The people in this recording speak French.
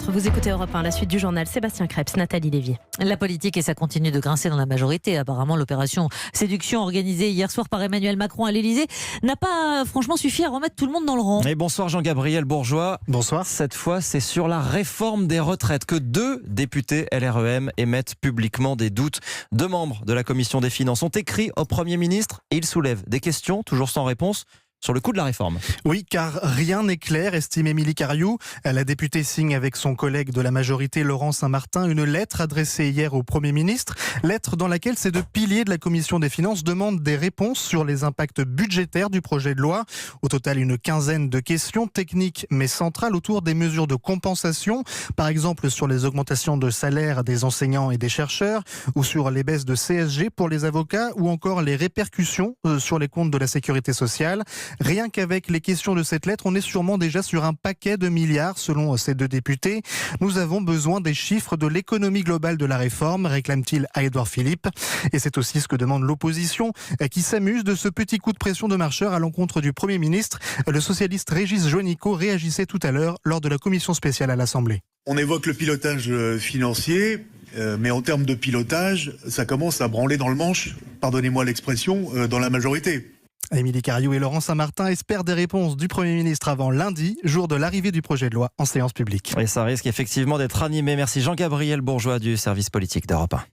4. Vous écoutez Europe 1, la suite du journal. Sébastien Krebs, Nathalie Lévy. La politique, et ça continue de grincer dans la majorité. Apparemment, l'opération séduction organisée hier soir par Emmanuel Macron à l'Elysée n'a pas franchement suffi à remettre tout le monde dans le rang. Et bonsoir Jean-Gabriel Bourgeois. Bonsoir. Cette fois, c'est sur la réforme des retraites que 2 députés LREM émettent publiquement des doutes. 2 membres de la commission des finances ont écrit au Premier ministre et ils soulèvent des questions, toujours sans réponse, sur le coût de la réforme. Oui, car rien n'est clair, estime Émilie Cariou. La députée signe avec son collègue de la majorité, Laurent Saint-Martin, une lettre adressée hier au Premier ministre. Lettre dans laquelle ces 2 piliers de la Commission des finances demandent des réponses sur les impacts budgétaires du projet de loi. Au total, une quinzaine de questions techniques mais centrales autour des mesures de compensation. Par exemple, sur les augmentations de salaire des enseignants et des chercheurs, ou sur les baisses de CSG pour les avocats, ou encore les répercussions sur les comptes de la sécurité sociale. Rien qu'avec les questions de cette lettre, on est sûrement déjà sur un paquet de milliards, selon ces 2 députés. Nous avons besoin des chiffres de l'économie globale de la réforme, réclame-t-il à Édouard Philippe. Et c'est aussi ce que demande l'opposition, qui s'amuse de ce petit coup de pression de marcheur à l'encontre du Premier ministre. Le socialiste Régis Juanico réagissait tout à l'heure lors de la commission spéciale à l'Assemblée. On évoque le pilotage financier, mais en termes de pilotage, ça commence à branler dans le manche, pardonnez-moi l'expression, dans la majorité. Émilie Cariou et Laurent Saint-Martin espèrent des réponses du Premier ministre avant lundi, jour de l'arrivée du projet de loi en séance publique. Et ça risque effectivement d'être animé. Merci Jean-Gabriel Bourgeois du service politique d'Europe 1.